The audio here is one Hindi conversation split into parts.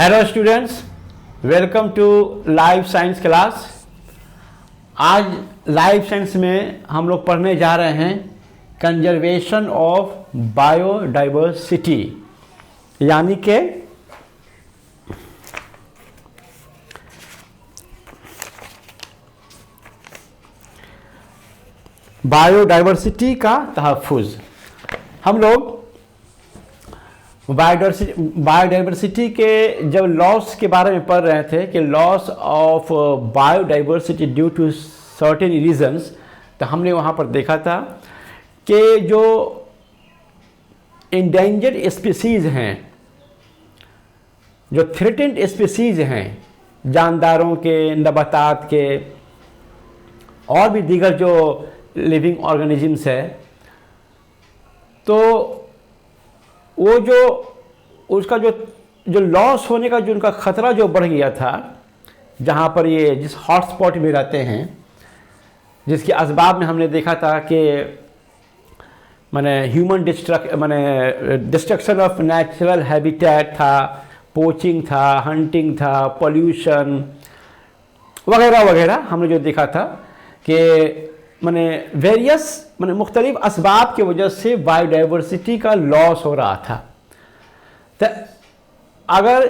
Hello students, welcome to life science class. आज लाइफ साइंस में हम लोग पढ़ने जा रहे हैं कंजर्वेशन ऑफ बायोडाइवर्सिटी, यानी कि बायोडाइवर्सिटी का तहफ़्फ़ुज़। हम लोग बायोडाइवर्सिटी के जब लॉस के बारे में पढ़ रहे थे कि loss of biodiversity due to certain reasons, तो हमने वहाँ पर देखा था कि जो इंडेंजर्ड स्पीसीज़ हैं, जो थ्रेटेंड स्पीसीज़ हैं, जानदारों के, नबातात के और भी दीगर जो लिविंग ऑर्गेनिजम्स है, तो वो जो उसका जो लॉस होने का जो उनका ख़तरा जो बढ़ गया था, जहाँ पर ये जिस हॉटस्पॉट में रहते हैं, जिसके असबाब में हमने देखा था कि माने human destruction of natural habitat था, पोचिंग था, हंटिंग था, पोल्यूशन वगैरह वगैरह। हमने जो देखा था कि माने वेरियस मुख्तलिफ असबाब की वजह से बायोडाइवर्सिटी का लॉस हो रहा था। तो अगर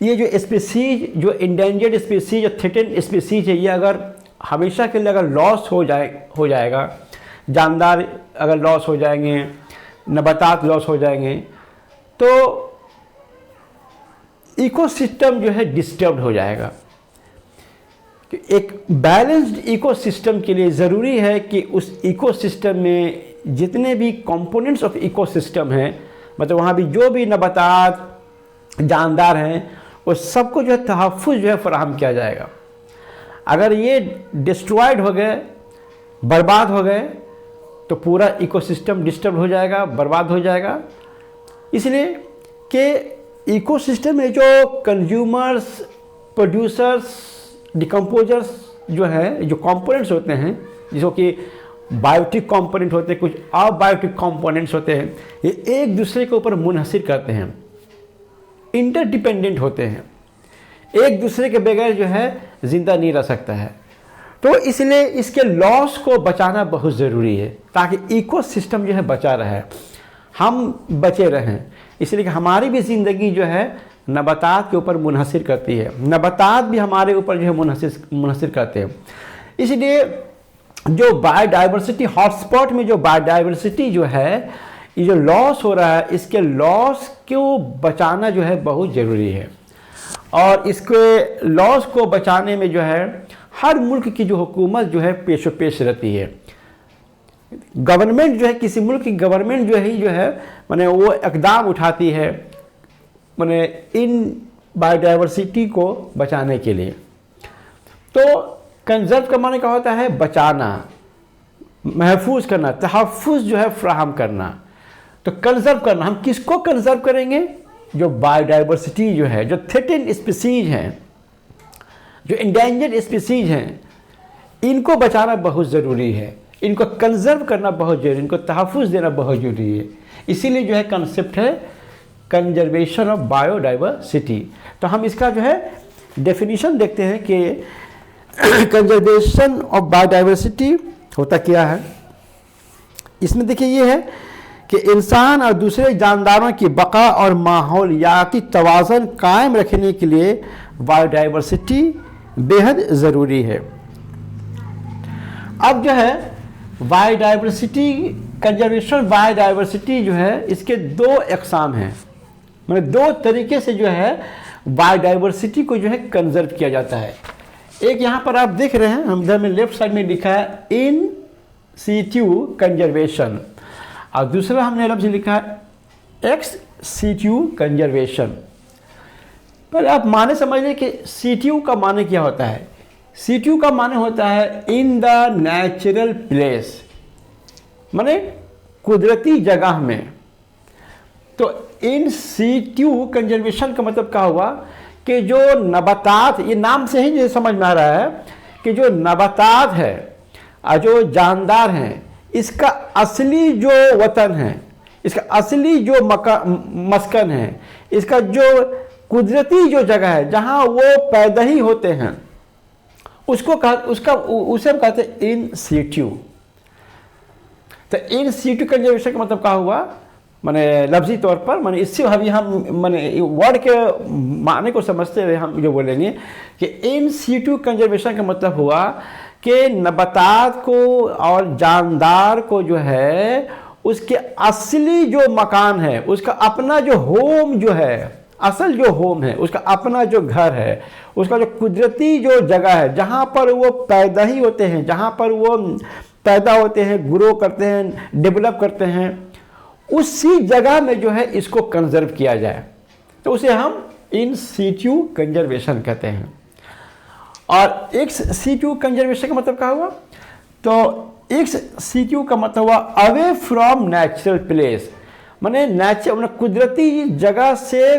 ये जो स्पीसीज, जो इंडेंजर्ड स्पीसीज, जो थ्रेटेंड स्पीसीज है, ये अगर हमेशा के लिए अगर लॉस हो जाएगा, जानदार अगर लॉस हो जाएंगे, नबातात लॉस हो जाएंगे, तो इकोसिस्टम जो है डिस्टर्ब हो जाएगा। एक बैलेंस्ड इकोसिस्टम के लिए ज़रूरी है कि उस इकोसिस्टम में जितने भी कंपोनेंट्स ऑफ इकोसिस्टम हैं, मतलब वहाँ भी जो भी नबातात, जानदार हैं, उस सबको जो है तहफ़्फ़ुज़ जो है फराहम किया जाएगा। अगर ये डिस्ट्रॉयड हो गए, बर्बाद हो गए, तो पूरा इकोसिस्टम डिस्टर्ब हो जाएगा, बर्बाद हो जाएगा। इसलिए कि इकोसिस्टम में जो कंज्यूमर्स, प्रोड्यूसर्स, डिकम्पोजर्स जो है, जो कंपोनेंट्स होते हैं, जिसको कि बायोटिक कंपोनेंट होते हैं, कुछ अबायोटिक कंपोनेंट्स होते हैं, ये एक दूसरे के ऊपर मुनहसिर करते हैं, इंटरडिपेंडेंट होते हैं, एक दूसरे के बगैर जो है ज़िंदा नहीं रह सकता है। तो इसलिए इसके लॉस को बचाना बहुत ज़रूरी है, ताकि इकोसिस्टम जो है बचा रहे, हम बचे रहें। इसलिए कि हमारी भी ज़िंदगी जो है नबातात के ऊपर मुनहसिर करती है, नबातात भी हमारे ऊपर जो है मुनहसिर करते हैं। इसलिए जो बायोडाइवर्सिटी हॉटस्पॉट में जो बायोडाइवर्सिटी जो है, ये जो लॉस हो रहा है, इसके लॉस को बचाना जो है बहुत ज़रूरी है। और इसके लॉस को बचाने में जो है हर मुल्क की जो हुकूमत जो है पेशो पेश रहती है। गवर्नमेंट जो है, किसी मुल्क की गवर्नमेंट जो है माने वो इक़दाम उठाती है माने इन बायोडाइवर्सिटी को बचाने के लिए। तो कंजर्व का माने क्या होता है? बचाना, महफूज करना, तहफ़्फ़ुज़ जो है फराहम करना। तो कंजर्व करना, हम किसको कंजर्व करेंगे? जो बायोडाइवर्सिटी जो है, जो थ्रेटेंड स्पीसीज हैं, जो इंडेंजर्ड स्पीसीज हैं, इनको बचाना बहुत ज़रूरी है, इनको कंजर्व करना बहुत ज़रूरी, इनको तहफ़्फ़ुज़ देना बहुत ज़रूरी है। इसीलिए जो है कंसेप्ट है कंजर्वेशन ऑफ बायोडाइवर्सिटी। तो हम इसका जो है डेफिनेशन देखते हैं कि कंजर्वेशन ऑफ बायोडाइवर्सिटी होता क्या है। इसमें देखिए ये है कि इंसान और दूसरे जानदारों की बका और माहौलियाती तवाज़ुन कायम रखने के लिए बायोडाइवर्सिटी बेहद ज़रूरी है। अब जो है बायोडाइवर्सिटी, कंजर्वेशन बायोडाइवर्सिटी जो है, इसके दो अक़साम हैं, मतलब दो तरीके से जो है बायोडाइवर्सिटी को जो है कंजर्व किया जाता है। एक यहाँ पर आप देख रहे हैं, हम इधर में लेफ्ट साइड में लिखा है इन सीट्यू कंजर्वेशन, और दूसरा हमने लफ्ज़ लिखा है एक्स सीट्यू कंजर्वेशन। पर आप माने समझ लें कि सीट्यू का माने क्या होता है। सीट्यू का माने होता है इन द नेचुरल प्लेस, माने कुदरती जगह में। तो इन सीट्यू कंजर्वेशन का मतलब क्या हुआ कि जो नबातात, ये नाम से ही ये समझ में आ रहा है कि जो नबातात है और जो जानदार हैं, इसका असली जो वतन है, इसका असली जो मस्कन है, इसका जो कुदरती जो जगह है जहां वो पैदा ही होते हैं उसे हम कहते हैं इन सीटू। तो इन सीटू कंजर्वेशन का मतलब क्या हुआ, माने लफ्जी तौर पर, माने इससे अभी हम माने वर्ड के माने को समझते हुए हम जो बोलेंगे कि इन सीटू कंजर्वेशन का मतलब हुआ कि नबातात को और जानदार को जो है उसके असली जो मकान है, उसका अपना जो होम जो है, असल जो होम है, उसका अपना जो घर है, उसका जो कुदरती जो जगह है जहाँ पर वो पैदा ही होते हैं, जहाँ पर वो पैदा होते हैं, ग्रो करते हैं, डेवलप करते हैं, उसी जगह में जो है इसको कंजर्व किया जाए, तो उसे हम इन सीटू कंजर्वेशन कहते हैं। और एक्स सीटू कंजर्वेशन का मतलब क्या हुआ, तो एक्स सीटू का मतलब हुआ अवे फ्रॉम नेचुरल प्लेस, माने नेचर कुदरती जगह से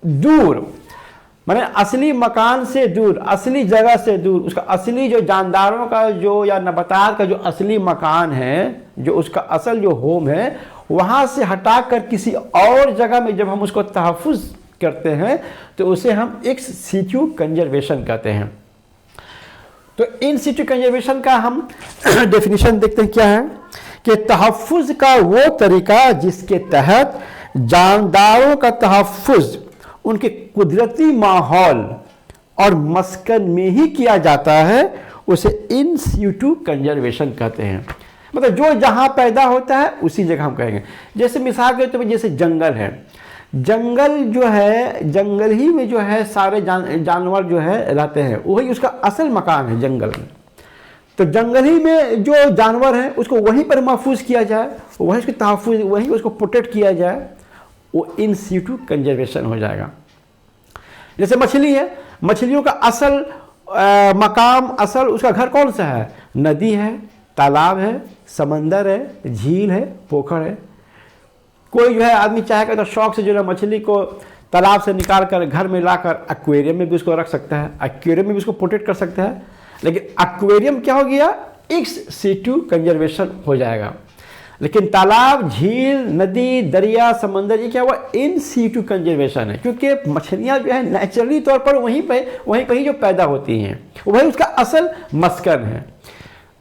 दूर, माने असली मकान से दूर, असली जगह से दूर, उसका असली जो जानदारों का जो या नबातात का जो असली मकान है, जो उसका असल जो होम है, वहाँ से हटाकर किसी और जगह में जब हम उसको तहफ़्फ़ुज़ करते हैं तो उसे हम एक्स सीटू कंजर्वेशन कहते हैं। तो इन सीटू कंजर्वेशन का हम डेफिनेशन देखते हैं क्या है कि तहफ़्फ़ुज़ का वो तरीका जिसके तहत जानदारों का तहफ़्फ़ुज़ उनके कुदरती माहौल और मस्कन में ही किया जाता है, उसे इन सीटू कंजर्वेशन कहते हैं। मतलब जो जहाँ पैदा होता है उसी जगह हम कहेंगे। जैसे मिसाल के तौर पर जैसे जंगल है, जंगल जो है, जंगल ही में जो है सारे जानवर जो है रहते हैं, वही उसका असल मकान है जंगल में। तो जंगल ही में जो जानवर है उसको वहीं पर महफूज किया जाए, वहीं उसके तहफ़्फ़ुज़, वहीं उसको प्रोटेक्ट किया जाए, वो इन सीटू कंजर्वेशन हो जाएगा। जैसे मछली है, मछलियों का असल मकाम, असल उसका घर कौन सा है, नदी है, तालाब है, समंदर है, झील है, पोखर है। कोई जो है आदमी चाहेगा तो शौक से जो है मछली को तालाब से निकाल कर घर में लाकर एक्वेरियम में भी उसको रख सकता है, एक्वेरियम में भी उसको प्रोटेक्ट कर सकता है। लेकिन एक्वेरियम क्या हो गया, एक्स सीटू कंजर्वेशन हो जाएगा। लेकिन तालाब, झील, नदी, दरिया, समंदर, ये क्या हुआ, इन सीटू कंजर्वेशन है, क्योंकि मछलियाँ जो है नेचुरली तौर पर वहीं पर ही जो पैदा होती हैं, वही उसका असल मस्कन है।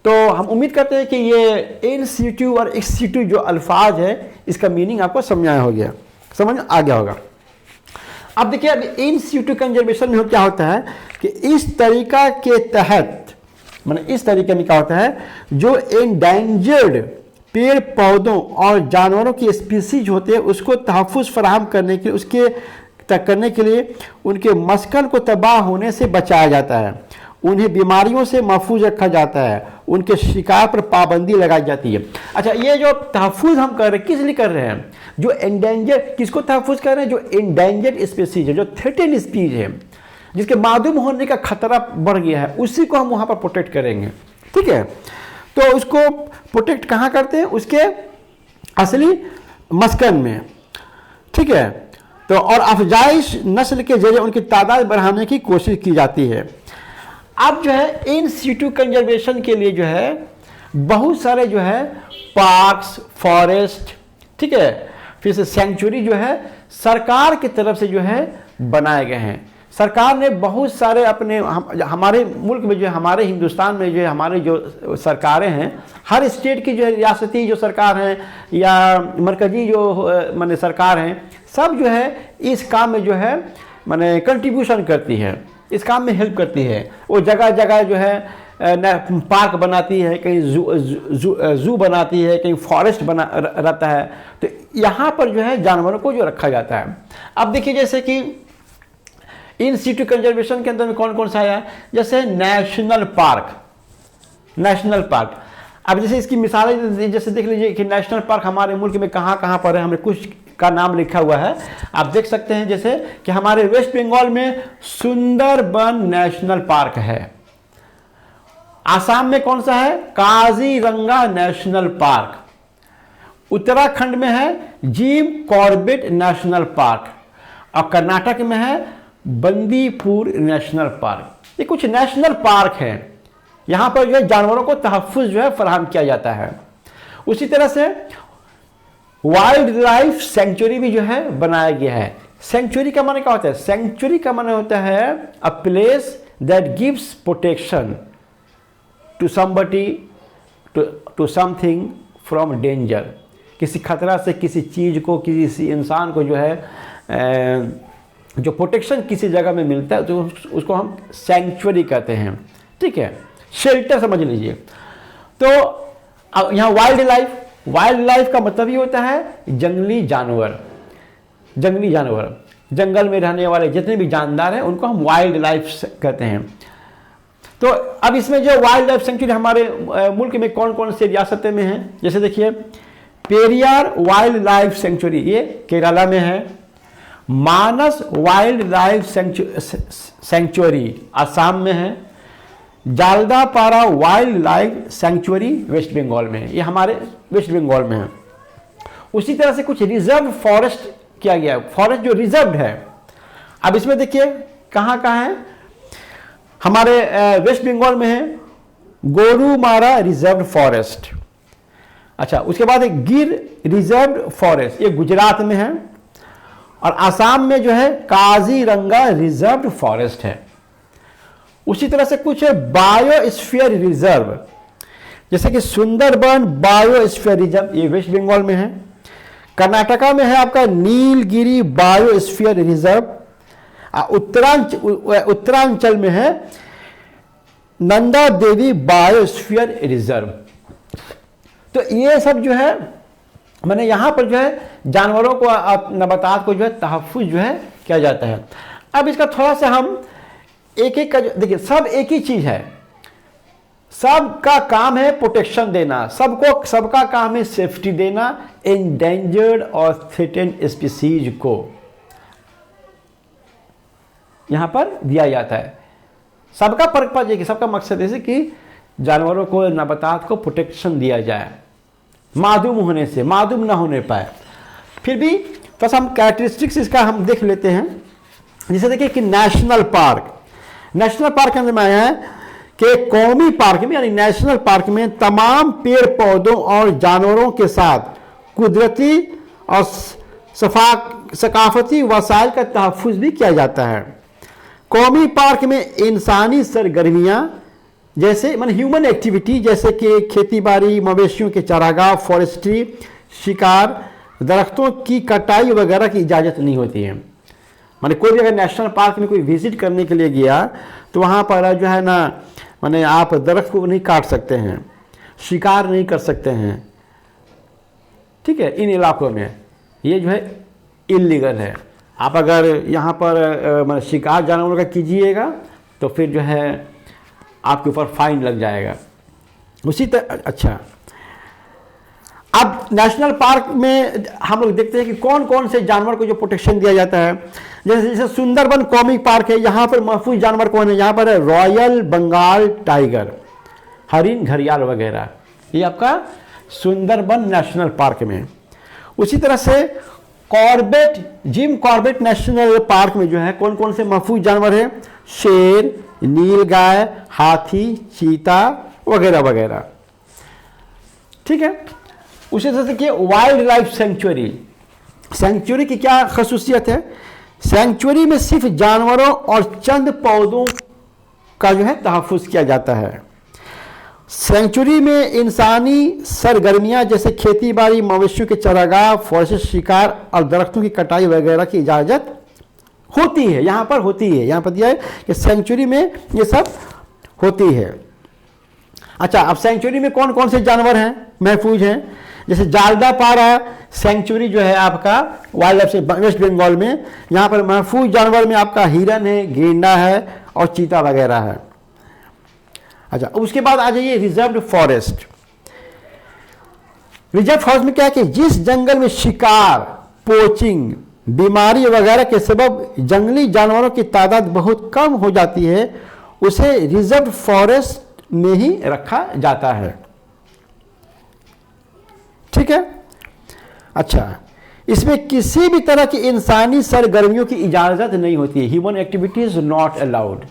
तो हम उम्मीद करते हैं कि ये इन सीटू और एक्स सीटू जो अल्फाज है इसका मीनिंग आपको समझ आ गया होगा। अब देखिए, अब इन सीटू कंजर्वेशन में क्या होता है कि इस तरीका के तहत, माने इस तरीके में क्या होता है, जो एंडेंजर्ड पेड़ पौधों और जानवरों की स्पीसीज होते हैं उसको तहफ़्फ़ुज़ फराहम करने के लिए उनके मस्कन को तबाह होने से बचाया जाता है, उन्हें बीमारियों से महफूज रखा जाता है, उनके शिकार पर पाबंदी लगाई जाती है। अच्छा, ये जो तहफ़्फ़ुज़ हम कर रहे हैं किस लिए कर रहे हैं, जो एंडेंजर, किसको तहफ़्फ़ुज़ कर रहे हैं, जो एंडेंजर्ड स्पीसीज है, जो थ्रेटेन स्पीसीज है, जिसके मादूम होने का खतरा बढ़ गया है, उसी को हम वहाँ पर प्रोटेक्ट करेंगे। ठीक है, तो उसको प्रोटेक्ट कहाँ करते हैं, उसके असली मस्कन में। ठीक है, तो और अफजाइश नस्ल के जरिए उनकी तादाद बढ़ाने की कोशिश की जाती है। अब जो है इन सीटू कंजर्वेशन के लिए जो है बहुत सारे जो है पार्क्स, फॉरेस्ट, ठीक है, फिर से सेंचुरी जो है सरकार की तरफ से जो है बनाए गए हैं। सरकार ने बहुत सारे अपने हमारे मुल्क में जो है, हमारे हिंदुस्तान में जो है, हमारे जो सरकारें हैं, हर स्टेट की जो है रियासती जो सरकार हैं या मरकजी जो माने सरकार हैं, सब जो है इस काम में जो है माने कंट्रीब्यूशन करती है, इस काम में हेल्प करती है। वो जगह जगह जो है पार्क बनाती है, कहीं जू बनाती है, कहीं फॉरेस्ट बना रहता है, तो यहाँ पर जो है जानवरों को जो रखा जाता है। अब देखिए, जैसे कि इन सीटू कंजर्वेशन के अंदर में कौन कौन सा आया, जैसे नेशनल पार्क। अब जैसे इसकी मिसालें जैसे देख लीजिए कि नेशनल पार्क हमारे मुल्क में कहाँ कहाँ पर है, हमने कुछ का नाम लिखा हुआ है, आप देख सकते हैं। जैसे कि हमारे वेस्ट बंगाल में सुंदरबन नेशनल पार्क है, आसाम में कौन सा है, काजीरंगा नेशनल पार्क, उत्तराखंड में है जिम कॉर्बेट नेशनल पार्क, और कर्नाटक में है बंदीपुर नेशनल पार्क। ये कुछ नेशनल पार्क हैं, यहाँ पर जो है जानवरों को तहफ़्फ़ुज़ जो है फराहम किया जाता है। उसी तरह से वाइल्ड लाइफ सेंचुरी भी जो है बनाया गया है, सेंचुरी का माने क्या होता है? सेंचुरी का माने होता है a place that gives protection to somebody, to something from danger. किसी खतरा से किसी चीज़ को, किसी इंसान को जो है जो प्रोटेक्शन किसी जगह में मिलता है तो उसको हम सेंचुरी कहते हैं। ठीक है, शेल्टर समझ लीजिए। तो अब यहाँ वाइल्ड लाइफ का मतलब ये होता है जंगली जानवर। जंगली जानवर, जंगल में रहने वाले जितने भी जानदार हैं उनको हम वाइल्ड लाइफ कहते हैं। तो अब इसमें जो वाइल्ड लाइफ सेंचुरी हमारे मुल्क में कौन कौन से रियासतें में हैं, जैसे देखिए पेरियार वाइल्ड लाइफ सेंचुरी ये केरला में है, Manas wildlife sanctuary Assam में है, Jaldapara wildlife sanctuary West Bengal में है, ये हमारे वेस्ट बंगाल में है। उसी तरह से कुछ रिजर्व फॉरेस्ट किया गया, फॉरेस्ट जो रिजर्व है। अब इसमें देखिए कहाँ कहाँ है, हमारे वेस्ट बंगाल में है गोरुमारा रिजर्व फॉरेस्ट। अच्छा, उसके बाद एक गिर रिजर्व फॉरेस्ट, ये गुजरात में है। और आसाम में जो है काजीरंगा रिजर्व फॉरेस्ट है। उसी तरह से कुछ बायोस्फीयर रिजर्व, जैसे कि सुंदरबन बायोस्फीयर रिजर्व, ये वेस्ट बंगाल में है। कर्नाटका में है आपका नीलगिरी बायोस्फीयर रिजर्व। उत्तरांचल में है नंदा देवी बायोस्फीयर रिजर्व। तो ये सब जो है मैंने यहाँ पर जो है जानवरों को, नबातात को जो है तहफ़्फ़ुज़ जो है किया जाता है। अब इसका थोड़ा सा हम एक एक का देखिए, सब एक ही चीज़ है, सबका काम है प्रोटेक्शन देना, सबका काम है सेफ्टी देना एंडेंजर्ड और थ्रेटेंड स्पीसीज को यहाँ पर दिया जाता है। सबका पर्पज है कि सबका मकसद ऐसे कि जानवरों को, नबातात को प्रोटेक्शन दिया जाए, मादूम ना होने पाए। फिर भी बस हम कैरेक्टरिस्टिक्स इसका हम देख लेते हैं। जैसे देखिए कि नेशनल पार्क के अंदर में आया है कि कौमी पार्क में यानी नेशनल पार्क में तमाम पेड़ पौधों और जानवरों के साथ कुदरती और सकाफती वसाइल का तहफ़्फ़ुज़ भी किया जाता है। कौमी पार्क में इंसानी सरगर्मियाँ जैसे ह्यूमन एक्टिविटी, जैसे कि खेती बाड़ी, मवेशियों के चारागाह, फॉरेस्ट्री, शिकार, दरख्तों की कटाई वगैरह की इजाज़त नहीं होती है। कोई भी अगर नेशनल पार्क में कोई विजिट करने के लिए गया तो वहाँ पर जो है ना आप दरख्त को नहीं काट सकते हैं, शिकार नहीं कर सकते हैं। ठीक है, इन इलाकों में ये जो है इल्लीगल है। आप अगर यहाँ पर शिकार जानवरों का कीजिएगा तो फिर जो है आपके ऊपर फाइन लग जाएगा। उसी तरह अच्छा, अब नेशनल पार्क में हम लोग देखते हैं कि कौन कौन से जानवर को जो प्रोटेक्शन दिया जाता है। जैसे सुंदरबन कौमी पार्क है, यहाँ पर महफूज जानवर कौन है, यहाँ पर है रॉयल बंगाल टाइगर, हरिन, घड़ियाल वगैरह, ये आपका सुंदरबन नेशनल पार्क में। उसी तरह से जिम कॉर्बेट नेशनल पार्क में जो है कौन कौन से महफूज जानवर है, शेर, नीलगाय, हाथी, चीता वगैरह वगैरह। ठीक है, उसी तरह से कि वाइल्ड लाइफ सेंचुरी की क्या खसूसियत है, सेंचुरी में सिर्फ जानवरों और चंद पौधों का जो है तहफ़्फ़ुज़ किया जाता है। सेंचुरी में इंसानी सरगर्मियाँ जैसे खेती बाड़ी, मवेशियों के चारागाह, फॉरेस्ट, शिकार और दरख्तों की कटाई वगैरह की इजाज़त होती है, यहाँ पर होती है। यहाँ पर दिया है कि सेंचुरी में ये सब होती है। अच्छा, अब सेंचुरी में कौन कौन से जानवर हैं महफूज हैं, जैसे जालदापारा सेंचुरी जो है आपका वाइल्ड लाइफ से वेस्ट बंगाल में, यहाँ पर महफूज जानवर में आपका हिरन है, गेंडा है और चीता वगैरह है। अच्छा, उसके बाद आ जाइए रिजर्व फॉरेस्ट। रिजर्व फॉरेस्ट में क्या है कि जिस जंगल में शिकार, पोचिंग, बीमारी वगैरह के सबब जंगली जानवरों की तादाद बहुत कम हो जाती है, उसे रिजर्व फॉरेस्ट में ही रखा जाता है। ठीक है, अच्छा, इसमें किसी भी तरह की इंसानी सरगर्मियों की इजाज़त नहीं होती है, ह्यूमन एक्टिविटीज नॉट अलाउड।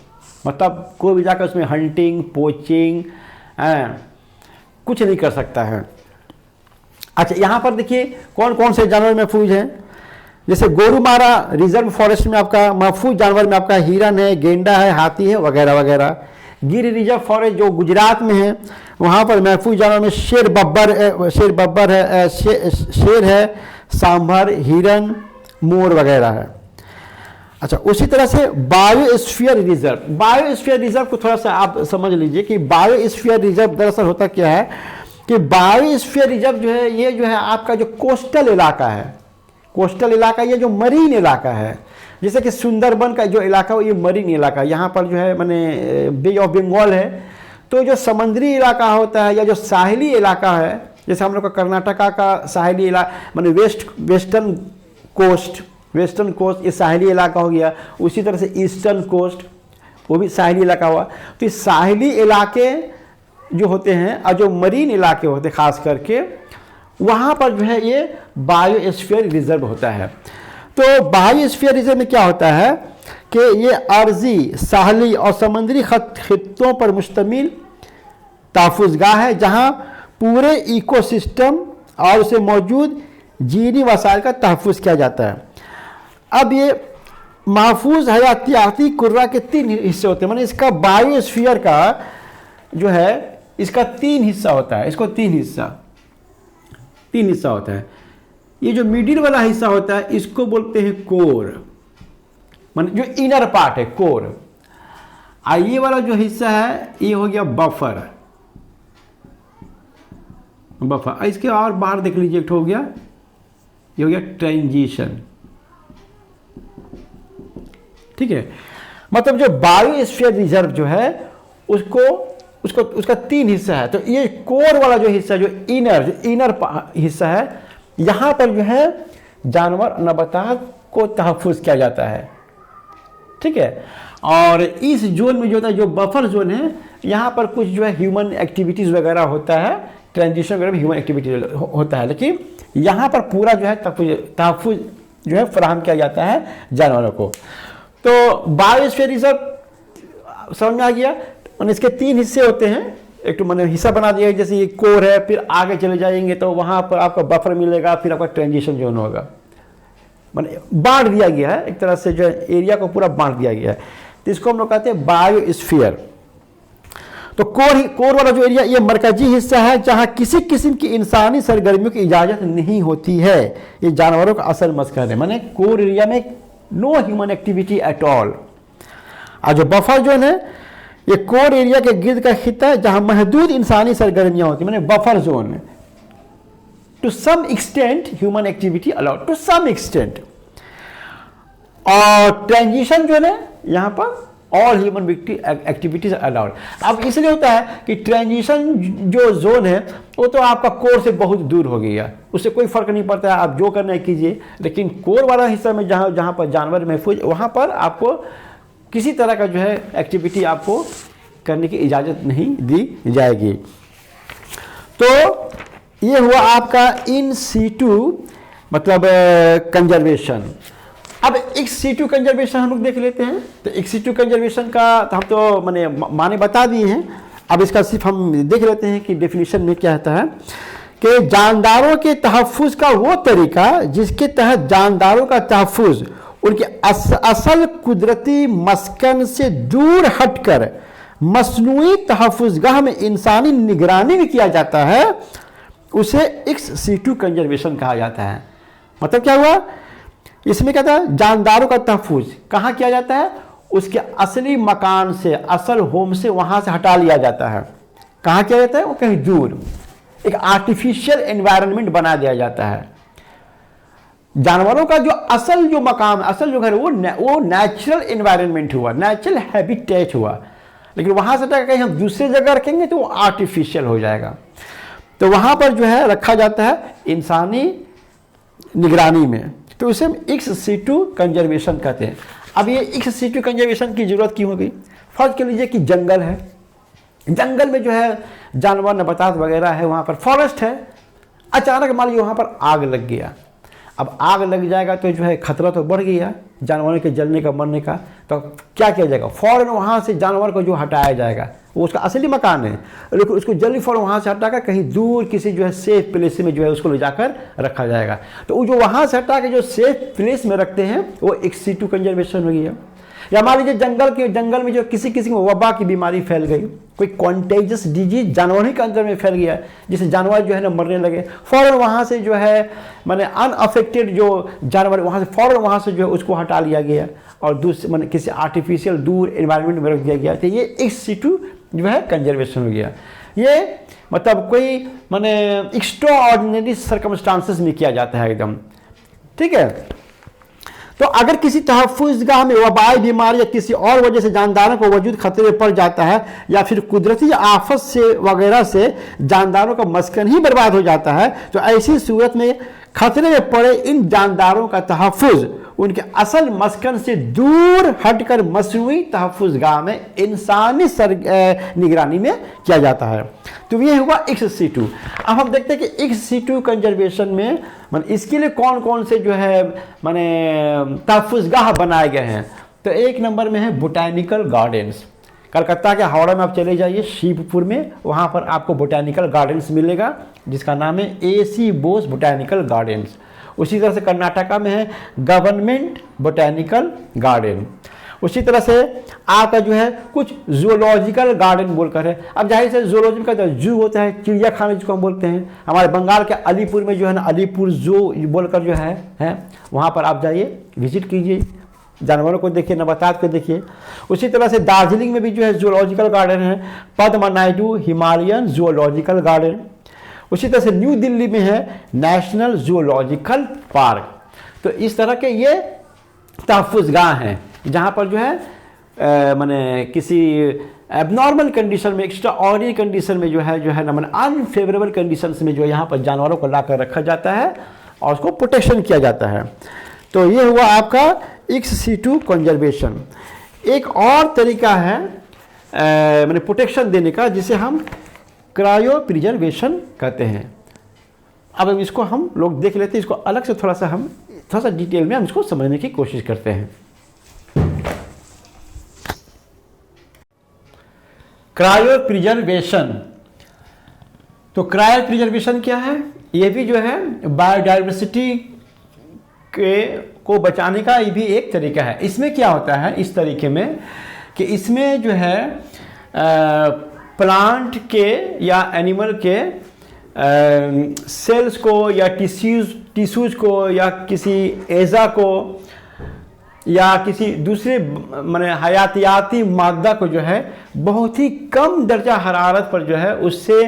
मतलब कोई भी जाकर उसमें हंटिंग, पोचिंग कुछ नहीं कर सकता है। अच्छा, यहाँ पर देखिए कौन कौन से जानवर महफूज हैं। जैसे गोरुमारा रिजर्व फॉरेस्ट में आपका महफूज जानवर में आपका हिरन है, गेंडा है, हाथी है वगैरह वगैरह। गिर रिजर्व फॉरेस्ट जो गुजरात में है, वहाँ पर महफूज जानवर में शेर बब्बर है, शेर है, सांभर, हिरन, मोर वगैरह है। अच्छा, उसी तरह से बायोस्फीयर रिजर्व को थोड़ा सा आप समझ लीजिए कि बायोस्फीयर रिजर्व दरअसल होता क्या है कि बायोस्फीयर रिजर्व जो है ये जो है आपका जो कोस्टल इलाका है, ये जो मरीन इलाका है, जैसे कि सुंदरबन का जो इलाका है ये मरीन इलाका है। यहाँ पर जो है मैंने बे ऑफ बंगाल है, तो जो समुद्री इलाका होता है या जो साहिली इलाका है, जैसे हम लोग का कर्नाटका का साहिली इलाका मैंने वेस्टर्न कोस्ट ये साहिली इलाका हो गया। उसी तरह से ईस्टर्न कोस्ट वो भी साहिली इलाका हुआ। तो ये साहिली इलाके जो होते हैं और जो मरीन इलाके होते हैं खास करके, वहाँ पर जो है ये बायोस्फीयर रिजर्व होता है। तो बायोस्फीयर रिजर्व में क्या होता है कि ये अर्जी, साहली और समुद्री खित्तों पर मुश्तमिल तहफ़्फ़ुज़गाह है, जहाँ पूरे इकोसिस्टम और उसे मौजूद जीनी वसाइल का तहफ़्फ़ुज़ किया जाता है। अब ये महफूज हयातियाती कुर्रा के 3 हिस्से होते हैं, माने इसका बायोस्फीयर का जो है इसका 3 हिस्सा होता है। इसको 3 हिस्सा होता है। ये जो मिडिल वाला हिस्सा होता है इसको बोलते हैं कोर, माने जो इनर पार्ट है कोर। और ये वाला जो हिस्सा है ये हो गया बफर। इसके और बाहर देख लीजिए, एक हो गया, ये हो गया ट्रांजिशन। ठीक है, मतलब जो बायोस्फीयर रिजर्व जो है उसका 3 हिस्सा है। तो ये कोर वाला जो हिस्सा, जो इनर हिस्सा है, यहाँ पर जो है जानवर नबातात को तहफ़्फ़ुज़ किया जाता है। ठीक है, और इस जोन में जो होता है, जो बफर जोन है, यहाँ पर कुछ जो है ह्यूमन एक्टिविटीज़ वगैरह होता है, ट्रांजिशन वगैरह ह्यूमन एक्टिविटीज होता है, लेकिन यहाँ पर पूरा जो है तहफ़्फ़ुज़ जो है फराहम किया जाता है जानवरों को। तो बायोस्फीयर रिजर्व समझ में आ गया। और इसके 3 हिस्से होते हैं, एक तो मैंने हिस्सा बना दिया, जैसे ये कोर है, फिर आगे चले जाएंगे तो वहाँ पर आपका बफर मिलेगा, फिर आपका ट्रांजिशन जोन होगा। मैंने बांट दिया गया है एक तरह से, जो एरिया को पूरा बांट दिया गया है। तो इसको हम लोग कहते हैं बायोस्फीयर। तो कोर वाला जो एरिया ये मरकजी हिस्सा है, जहाँ किसी किस्म की इंसानी सरगर्मियों की इजाज़त नहीं होती है। ये जानवरों का असल मस्कन है, माने कोर एरिया में no human activity at all. और जो बफर जोन है ये कोर एरिया के गिर्द का खित्ता है, जहाँ महदूद इंसानी सरगर्मियाँ होती है, माने buffer zone. To some extent human activity allowed, to some extent. और ट्रांजिशन जो है यहाँ पर ऑल ह्यूमन एक्टिविटीज अलाउड। अब इसलिए होता है कि ट्रांजिशन जो जोन है वो तो आपका कोर से बहुत दूर हो गया, उससे कोई फर्क नहीं पड़ता है, आप जो करना है कीजिए। लेकिन कोर वाला हिस्सा में जहाँ पर जानवर महफूज, वहाँ पर आपको किसी तरह का जो है एक्टिविटी आपको करने की इजाज़त नहीं दी जाएगी। तो ये हुआ आपका इन सीटू मतलब कंजर्वेशन। अब एक सीटू कंजर्वेशन हम लोग देख लेते हैं। तो एक सीटू कंजर्वेशन का हम तो मैंने माने बता दिए हैं, अब इसका सिर्फ हम देख लेते हैं कि डेफिनेशन में क्या होता है कि जानदारों के तहफ़्फ़ुज़ का वो तरीका जिसके तहत जानदारों का तहफ़्फ़ुज़ उनके असल कुदरती मस्कन से दूर हटकर मसनूई तहफ़्फ़ुज़गाह में इंसानी निगरानी में किया जाता है, उसे एक्स सीटू कंजर्वेशन कहा जाता है। मतलब क्या हुआ, इसमें क्या था, जानदारों का तहफ़्फ़ुज़ कहाँ किया जाता है, उसके असली मकान से, असल होम से वहाँ से हटा लिया जाता है। कहाँ किया जाता है, वो कहीं दूर एक आर्टिफिशियल एनवायरनमेंट बना दिया जाता है। जानवरों का जो असल जो मकाम, असल जो घर वो नेचुरल एनवायरनमेंट हुआ, नेचुरल हैबिटेट हुआ, लेकिन वहाँ से कहीं हम दूसरे जगह रखेंगे तो वो आर्टिफिशियल हो जाएगा। तो वहाँ पर जो है रखा जाता है इंसानी निगरानी में, तो उसे हम एक्स सीटू कंजर्वेशन कहते हैं। अब ये एक्स सीटू कंजर्वेशन की ज़रूरत क्यों हो गई? फर्ज कर लीजिए कि जंगल है, जंगल में जो है जानवर नबातात वगैरह है, वहाँ पर फॉरेस्ट है, अचानक मान लीजिए वहाँ पर आग लग गया। अब आग लग जाएगा तो जो है खतरा तो बढ़ गया जानवरों के जलने का, मरने का। तो क्या किया जाएगा, फौरन वहाँ से जानवर को जो हटाया जाएगा, वो उसका असली मकान है, लेकिन उसको जल्दी फौरन वहाँ से हटाकर कहीं दूर किसी जो है सेफ प्लेस में जो है उसको ले जाकर रखा जाएगा। तो वो जो वहाँ से हटा के जो सेफ प्लेस में रखते हैं वो एक सिटू कंजर्वेशन हो गया। या मान लीजिए जंगल में जो किसी को वबा की बीमारी फैल गई, कोई कॉन्टेजियस डिजीज जानवर ही के अंदर में फैल गया, जिससे जानवर जो है ना मरने लगे, फौरन वहाँ से जो है माने अनअफेक्टेड जो जानवर वहाँ से फौरन वहाँ से जो है उसको हटा लिया गया और दूसरे माने किसी आर्टिफिशियल दूर एनवायरनमेंट में रख दिया गया। तो ये एक सिटू जो है कंजर्वेशन हो गया। ये मतलब कोई माने एक्स्ट्रा ऑर्डिनरी सर्कमस्टांसेस में किया जाता है एकदम, ठीक है। तो अगर किसी तहफ़्फ़ुज़गाह में वबाई बीमारी या किसी और वजह से जानदारों को वजूद खतरे में पड़ जाता है या फिर कुदरती आफत से वगैरह से जानदारों का मस्कन ही बर्बाद हो जाता है, तो ऐसी सूरत में खतरे में पड़े इन जानदारों का तहफ़्फ़ुज़ उनके असल मस्कन से दूर हटकर मसनूई तहफ़्फ़ुज़गाह में इंसानी निगरानी में किया जाता है। तो ये हुआ एक्स सिटू। अब हम देखते हैं कि एक्स सिटू कंजर्वेशन में माने इसके लिए कौन कौन से जो है माने तहफ़्फ़ुज़गाह बनाए गए हैं। तो एक नंबर में है बोटैनिकल गार्डन्स। कलकत्ता के हावड़ा में आप चले जाइए शिवपुर में, वहाँ पर आपको बोटैनिकल गार्डन्स मिलेगा जिसका नाम है AC बोस बोटैनिकल गार्डन्स। उसी तरह से कर्नाटका में है गवर्नमेंट बोटैनिकल गार्डन। उसी तरह से आपका जो है कुछ जूलॉजिकल गार्डन बोलकर है। अब जाहिर से जूलॉजी का तो जू होता है, चिड़िया खाना जिसको हम बोलते हैं। हमारे बंगाल के अलीपुर में जो है ना अलीपुर जू बोलकर जो है वहाँ पर आप जाइए, विजिट कीजिए, जानवरों को देखिए, नबातात को देखिए। उसी तरह से दार्जिलिंग में भी जो है जूलॉजिकल गार्डन है, Padma Naidu Himalayan zoological garden. उसी तरह से न्यू दिल्ली में है नेशनल जूलॉजिकल पार्क। तो इस तरह के ये तहफ़्फ़ुज़गाह हैं जहाँ पर जो है माने किसी एबनॉर्मल कंडीशन में, एक्स्ट्रा ऑर्डिनरी कंडीशन में जो है ना माने अनफेवरेबल कंडीशंस में जो है यहाँ पर जानवरों को लाकर रखा जाता है और उसको प्रोटेक्शन किया जाता है। तो ये हुआ आपका एक्स सिटू कंजर्वेशन। एक और तरीका है माने प्रोटेक्शन देने का जिसे हम क्रायो प्रिजर्वेशन कहते हैं। अब इसको हम लोग देख लेते हैं, इसको अलग से थोड़ा सा डिटेल में हम इसको समझने की कोशिश करते हैं। Cryo preservation. तो क्रायो प्रिजर्वेशन क्या है? ये भी जो है बायोडाइवर्सिटी को बचाने का ये भी एक तरीका है। इसमें क्या होता है इस तरीके में कि इसमें जो है प्लांट के या एनिमल के सेल्स को या टिश्यूज को या किसी एजा को या किसी दूसरे माने हयातियाती मादा को जो है बहुत ही कम दर्जा हरारत पर जो है उससे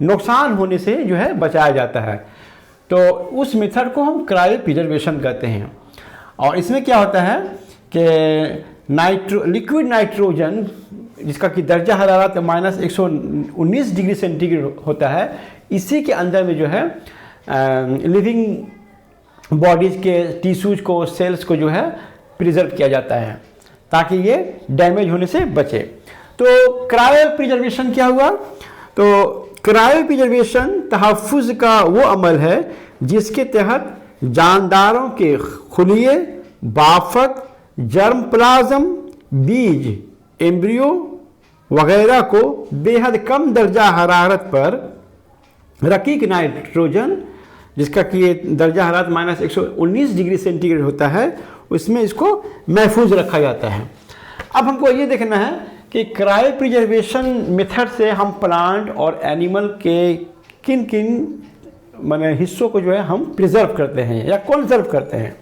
नुकसान होने से जो है बचाया जाता है। तो उस मेथड को हम क्रायो प्रिजर्वेशन कहते हैं। और इसमें क्या होता है कि लिक्विड नाइट्रोजन जिसका कि दर्जा हरारत -119 डिग्री सेंटीग्रेड होता है, इसी के अंदर में जो है लिविंग बॉडीज़ के टिश्यूज को, सेल्स को जो है प्रिजर्व किया जाता है ताकि ये डैमेज होने से बचे। तो क्रायो प्रिजर्वेशन क्या हुआ? तो क्रायो प्रिजर्वेशन तहफ़्फ़ुज़ का वो अमल है जिसके तहत जानदारों के खुलिए, बाफक, जर्म प्लाज्म, बीज, एम्ब्रियो वगैरह को बेहद कम दर्जा हरारत पर रकीक नाइट्रोजन जिसका कि दर्जा हरारत -119 डिग्री सेंटीग्रेड होता है, उसमें इसको महफूज रखा जाता है। अब हमको ये देखना है कि क्रायो प्रिजर्वेशन मेथड से हम प्लांट और एनिमल के किन किन माने हिस्सों को जो है हम प्रिजर्व करते हैं या कंजर्व करते हैं।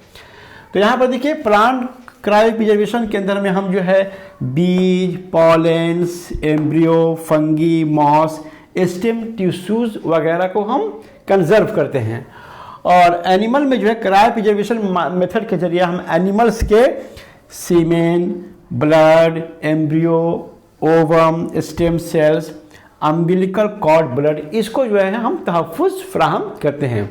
तो यहाँ पर देखिए प्लांट क्रायो प्रिजर्वेशन के अंदर में हम जो है बीज, pollens, embryo, fungi, moss, stem tissues वगैरह को हम कंजर्व करते हैं। और एनिमल में जो है क्रायो प्रिजर्वेशन मेथड के जरिए हम एनिमल्स के semen, blood, embryo, ovum, stem cells, umbilical cord blood, इसको जो है हम तहफ़्फ़ुज़ फ्राहम करते हैं।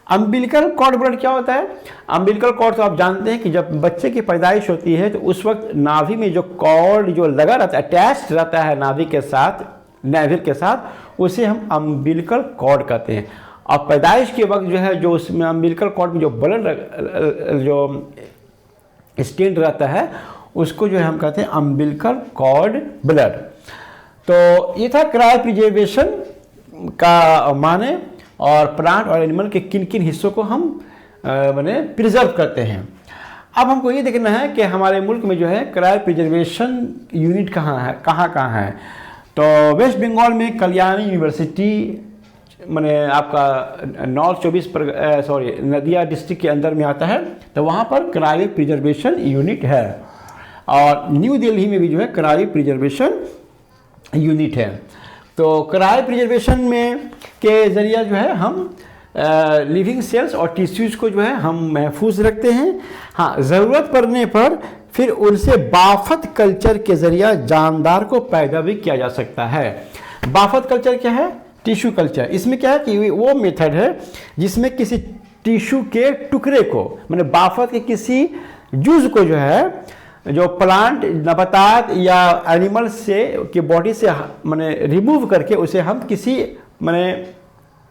अम्बिलिकल कॉर्ड ब्लड क्या होता है? अम्बिलिकल कॉर्ड तो आप जानते हैं कि जब बच्चे की पैदाइश होती है तो उस वक्त नाभि में जो कॉर्ड जो लगा रहता है, अटैच्ड रहता है नाभि के साथ, नेवल के साथ, उसे हम अम्बिलिकल कॉर्ड कहते हैं। और पैदाइश के वक्त जो है जो उसमें अम्बिलिकल कॉर्ड में जो ब्लड जो स्टेंट रहता है उसको जो है हम कहते हैं अम्बिलिकल कॉर्ड ब्लड। तो ये था क्रायो प्रिजर्वेशन का माने और प्लांट और एनिमल के किन किन हिस्सों को हम माने प्रिजर्व करते हैं। अब हमको ये देखना है कि हमारे मुल्क में जो है क्रायो प्रिजर्वेशन यूनिट कहाँ है। तो वेस्ट बंगाल में कल्याणी यूनिवर्सिटी माने आपका नॉर्थ 24 नदिया डिस्ट्रिक्ट के अंदर में आता है, तो वहाँ पर क्रायो प्रिजर्वेशन यूनिट है। और न्यू दिल्ली में भी जो है क्रायो प्रिजर्वेशन यूनिट है। तो क्रायो प्रिजर्वेशन में के ज़रिए जो है हम लिविंग सेल्स और टिश्यूज़ को जो है हम महफूज रखते हैं। हाँ, ज़रूरत पड़ने पर फिर उनसे बाफत कल्चर के ज़रिए जानदार को पैदा भी किया जा सकता है। बाफत कल्चर क्या है? Tissue culture. इसमें क्या है कि वो मेथड है जिसमें किसी टिश्यू के टुकड़े को माने बाफत के किसी जूस को जो है जो प्लांट नबातात या एनिमल से की बॉडी से माने रिमूव करके उसे हम किसी माने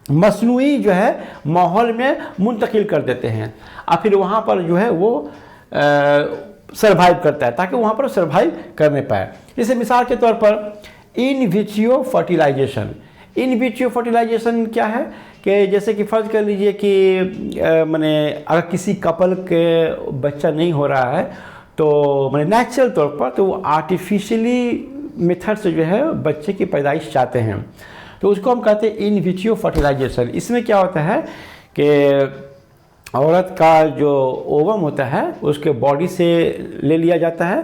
मसनूई जो है माहौल में मुंतकिल कर देते हैं और फिर वहाँ पर जो है वो सर्वाइव करता है ताकि वहाँ पर सर्वाइव करने पाए। जैसे मिसाल के तौर पर इन विट्रियो फर्टिलाइजेशन। इन विट्रियो फर्टिलाइजेशन क्या है कि जैसे कि फ़र्ज़ कर लीजिए कि माने अगर किसी कपल के बच्चा नहीं हो रहा है तो माने नेचुरल तौर पर तो वो आर्टिफिशियली मेथड से जो है बच्चे की पैदाइश चाहते हैं, तो उसको हम कहते हैं इन विट्रियो फर्टिलाइजेशन। इसमें क्या होता है कि औरत का जो ओवम होता है उसके बॉडी से ले लिया जाता है,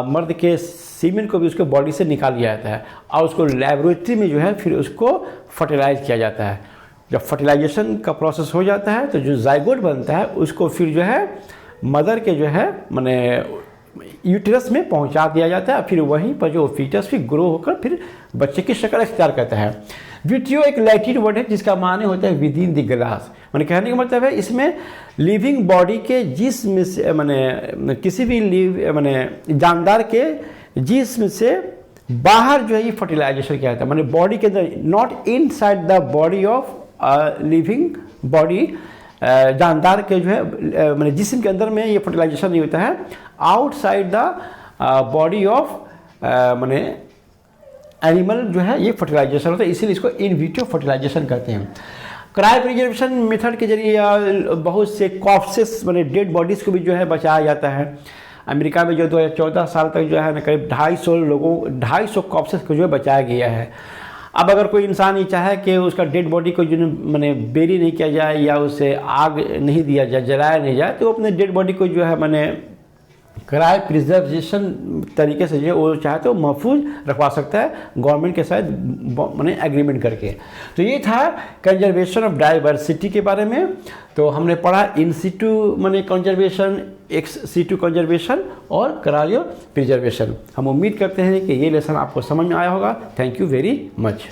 मर्द के सीमेन को भी उसके बॉडी से निकाल लिया जाता है और उसको लेबोरेटरी में जो है फिर उसको फर्टिलाइज किया जाता है। जब फर्टिलाइजेशन का प्रोसेस हो जाता है तो जो जाइगोट बनता है उसको फिर जो है मदर के जो है माने यूट्रस में पहुंचा दिया जाता है, फिर वहीं पर जो फीटस फिर ग्रो होकर फिर बच्चे की शक्ल अख्तियार करता है। विट्रियो एक लैटिन वर्ड है जिसका माने होता है विद इन द ग्लास। मैंने कहने का मतलब है इसमें लिविंग बॉडी के जिस्म से माने किसी भी माने जानदार के जिस्म से बाहर जो है ये फर्टिलाइजेशन किया जाता है, माने बॉडी के अंदर, not inside the body of living body. जानदार के जो है माने जिस्म के अंदर में ये फर्टिलाइजेशन नहीं होता है, आउटसाइड द बॉडी ऑफ माने एनिमल जो है ये फर्टिलाइजेशन होता है, इसीलिए इसको इन विट्रो फर्टिलाइजेशन कहते हैं। क्रायो प्रिजर्वेशन मेथड के जरिए बहुत से कॉर्प्सेस माने डेड बॉडीज़ को भी जो है बचाया जाता है। अमेरिका में जो 2014 साल तक जो है करीब 250 कॉर्प्सेस को जो है बचाया गया है। अब अगर कोई इंसान ये चाहे कि उसका डेड बॉडी को जो मैंने बेरी नहीं किया जाए या उसे आग नहीं दिया जाए, जलाया नहीं जाए, तो अपने डेड बॉडी को जो है मैंने क्रायो प्रिजर्वेशन तरीके से जो वो चाहे तो महफूज रखवा सकता है गवर्नमेंट के साथ मैंने एग्रीमेंट करके। तो ये था कंजर्वेशन ऑफ डाइवर्सिटी के बारे में। तो हमने पढ़ा इन सिटू मैंने कंजर्वेशन, एक्स सिटू कंजर्वेशन और क्रायो प्रिजर्वेशन। हम उम्मीद करते हैं कि ये लेसन आपको समझ में आया होगा। Thank you very much.